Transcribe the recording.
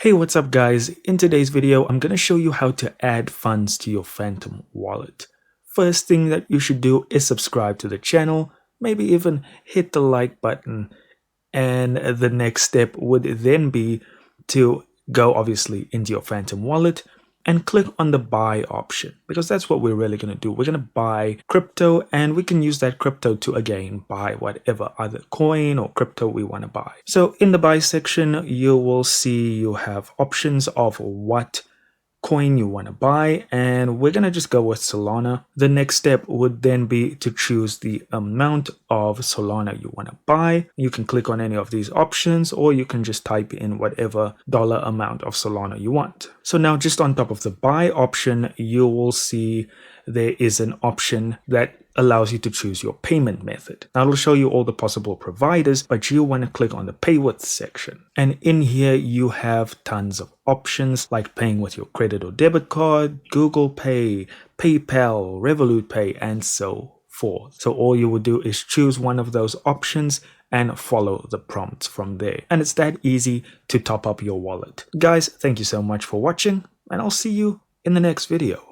Hey, what's up guys? In today's video, I'm going to show you how to add funds to your Phantom wallet. First thing that you should do is subscribe to the channel, maybe even hit the like button, and the next step would then be to go obviously into your Phantom wallet and click on the buy option, because that's what we're really going to do. We're going to buy crypto, and we can use that crypto to again buy whatever other coin or crypto we want to buy. So in the buy section, you will see you have options of what coin you want to buy, and we're going to just go with Solana. The next step would then be to choose the amount of Solana you want to buy. You can click on any of these options, or you can just type in whatever dollar amount of Solana you want. So now just on top of the buy option, you will see there is an option that allows you to choose your payment method. Now it'll show you all the possible providers, but you want to click on the pay with section. And in here you have tons of options like paying with your credit or debit card, Google Pay, PayPal, Revolut Pay, and so forth. So all you would do is choose one of those options and follow the prompts from there. And it's that easy to top up your wallet. Guys, thank you so much for watching, and I'll see you in the next video.